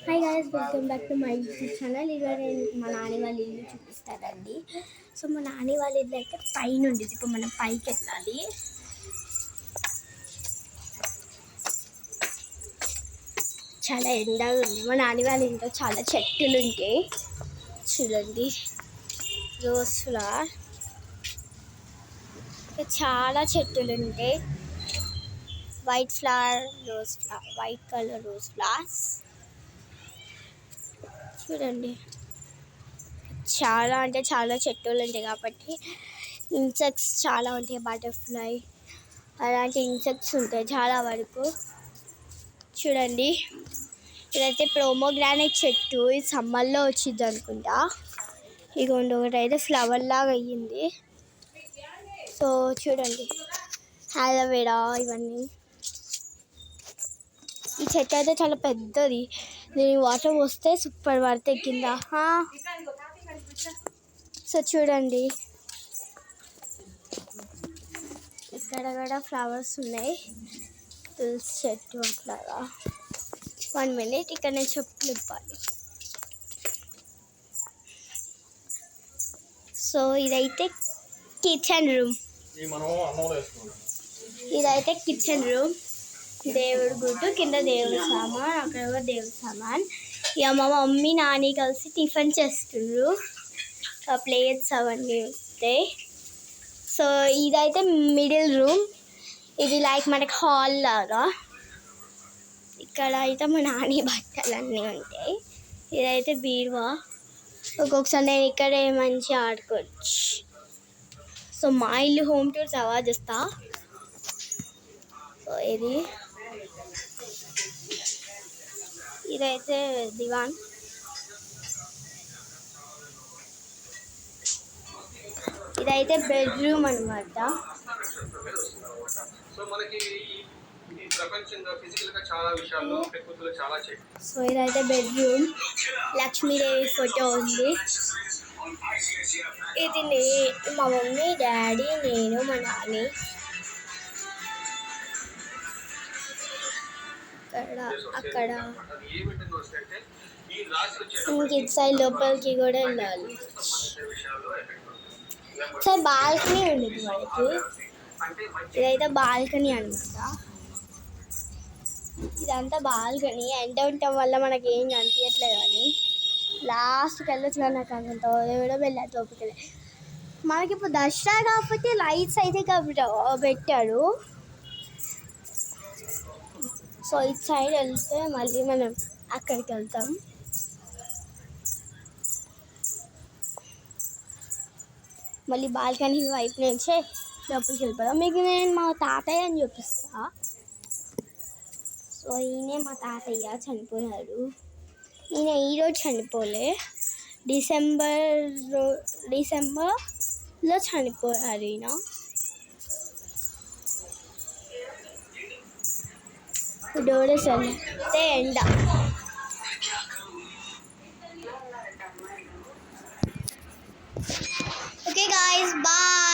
Hi guys, welcome back to my YouTube channel. ఇక నేను మా నాని వాళ్ళ ఇల్లు చూపిస్తానండి. సో మా నాని వాళ్ళ ఇల్లు అయితే పైన ఉండేది. ఇప్పుడు మనం పైకి వెళ్ళాలి. చాలా ఎండగా ఉంది. మా నాని వాళ్ళ ఇంట్లో చాలా చెట్టులు ఉంటాయి. చూడండి, రోజ్ ఫ్లవర్, చాలా చెట్టులు ఉంటాయి. White flower, rose flower, white colour rose flowers చూడండి. చాలా అంటే చాలా చెట్టులు ఉంటాయి కాబట్టి ఇన్సెక్ట్స్ చాలా ఉంటాయి. బటర్ఫ్లై అలాంటి ఇన్సెక్ట్స్ ఉంటాయి చాలా వరకు. చూడండి, ఇదైతే ప్రోమోగ్రానైట్ చెట్టు. ఇది సమ్మర్లో వచ్చింది అనుకుంటా. ఇగోండి, ఒకటి అయితే ఫ్లవర్ లాగా అయ్యింది. సో చూడండి, అలోవెరా ఇవన్నీ. ఈ చెట్టు అయితే చాలా పెద్దది. దీనికి వాటర్ పోస్తే సూపర్ పడితే కింద. సో చూడండి, ఇక్కడ కూడా ఫ్లవర్స్ ఉన్నాయి. తులసి చెట్టు అట్లాగా. 1 minute, ఇక్కడ నేను చెప్పులు ఇవ్వాలి. సో ఇదైతే కిచెన్ రూమ్. ఇదైతే కిచెన్ రూమ్. దేవుడు గుడ్డు, కింద దేవుడి సామాన్, అక్కడ దేవుడి సామాన్. ఇక మా మమ్మీ నాని కలిసి టిఫిన్ చేస్తుండ్రు. ప్లేట్స్ అవన్నీ ఉంటాయి. సో ఇదైతే మిడిల్ రూమ్. ఇది లైక్ మనకి హాల్ లాగా. ఇక్కడ అయితే మా నాని బట్టలు అన్నీ ఉంటాయి. ఇదైతే బీరువా. ఒక్కొక్కసారి నేను ఇక్కడే మంచిగా ఆడుకోవచ్చు. సో మా ఇల్లు హోమ్ టూర్స్ అవాజ్ చేస్తా. సో ఇదైతే దివాన్. ఇదైతే బెడ్రూమ్ అనమాట. సో ఇదైతే బెడ్రూమ్. లక్ష్మీదేవి ఫోటో ఉంది. ఇది మా మమ్మీ, డాడీ, నేను, మా నాని. అక్కడ ఇంక ఇటు సైడ్ లోపలికి కూడా వెళ్ళాలి. సార్ బాల్కనీ ఉండేది మనకి. ఇదైతే బాల్కనీ అనమాట. ఇదంతా బాల్కనీ. ఎండ ఉండటం వల్ల మనకి ఏం కనిపించట్లేదు. కానీ లాస్ట్కి వెళ్ళొచ్చు. కానీ నాకు అంత కూడా వెళ్ళాలి లోపలికి. మనకి ఇప్పుడు దసరా కాకపోతే లైట్స్ అయితే పెట్టాడు. సో ఇటు సైడ్ వెళ్తే మళ్ళీ మనం అక్కడికి వెళ్తాం. మళ్ళీ బాల్కనీ వైపు నుంచే లోపలికి వెళ్ళిపోదాం. మీకు నేను మా తాతయ్య అని చూపిస్తా. సో ఈయనే మా తాతయ్య, చనిపోయాడు. ఈయన ఈరోజు చనిపోలే, డిసెంబర్లో చనిపోయారు ఈయన. డోరేస్ వెళ్తే ఎండ. Okay guys, bye.